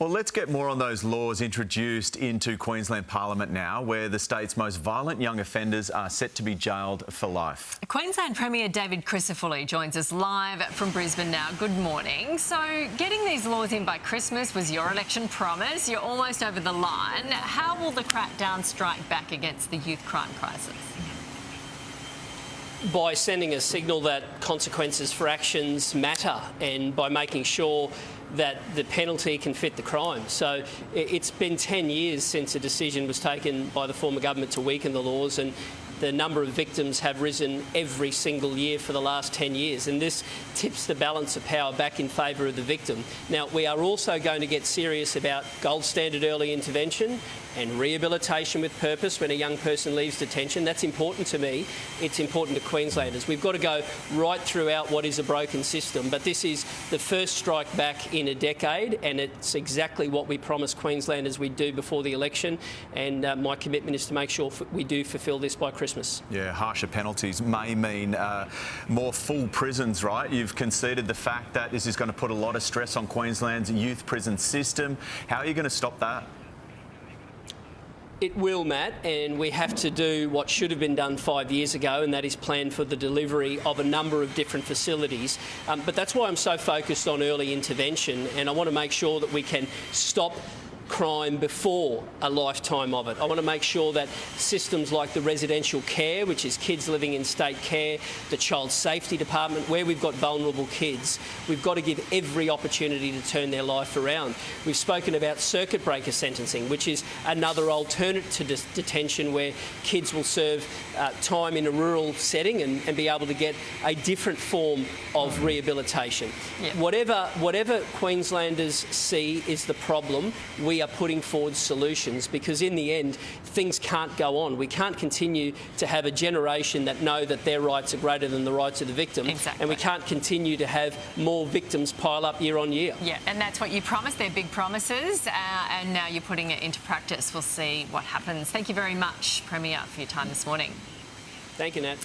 Well, let's get more on those laws introduced into Queensland Parliament now, where the state's most violent young offenders are set to be jailed for life. Queensland Premier David Crisafulli joins us live from Brisbane now. Good morning. So, getting these laws in by Christmas was your election promise. You're almost over the line. How will the crackdown strike back against the youth crime crisis? By sending a signal that consequences for actions matter, and by making sure that the penalty can fit the crime. So it's been 10 years since a decision was taken by the former government to weaken the laws, and the number of victims have risen every single year for the last 10 years, and this tips the balance of power back in favour of the victim. Now, we are also going to get serious about gold standard early intervention and rehabilitation with purpose when a young person leaves detention. That's important to me. It's important to Queenslanders. We've got to go right throughout what is a broken system, but this is the first strike back in a decade, and it's exactly what we promised Queenslanders we'd do before the election, and my commitment is to make sure we do fulfil this by Christmas. Yeah, harsher penalties may mean more full prisons, right? You've conceded the fact that this is going to put a lot of stress on Queensland's youth prison system. How are you going to stop that? It will, Matt, and we have to do what should have been done 5 years ago, and that is plan for the delivery of a number of different facilities. But that's why I'm so focused on early intervention, and I want to make sure that we can stop crime before a lifetime of it. I want to make sure that systems like the residential care, which is kids living in state care, the child safety department, where we've got vulnerable kids, we've got to give every opportunity to turn their life around. We've spoken about circuit breaker sentencing, which is another alternative to detention, where kids will serve time in a rural setting and be able to get a different form of rehabilitation. Yeah. Whatever Queenslanders see is the problem, we are putting forward solutions, because in the end things can't go on. We can't continue to have a generation that know that their rights are greater than the rights of the victim. Exactly. And we can't continue to have more victims pile up year on year. Yeah, and that's what you promised. They're big promises, and now you're putting it into practice. We'll see what happens. Thank you very much, Premier, for your time this morning. Thank you, Nat.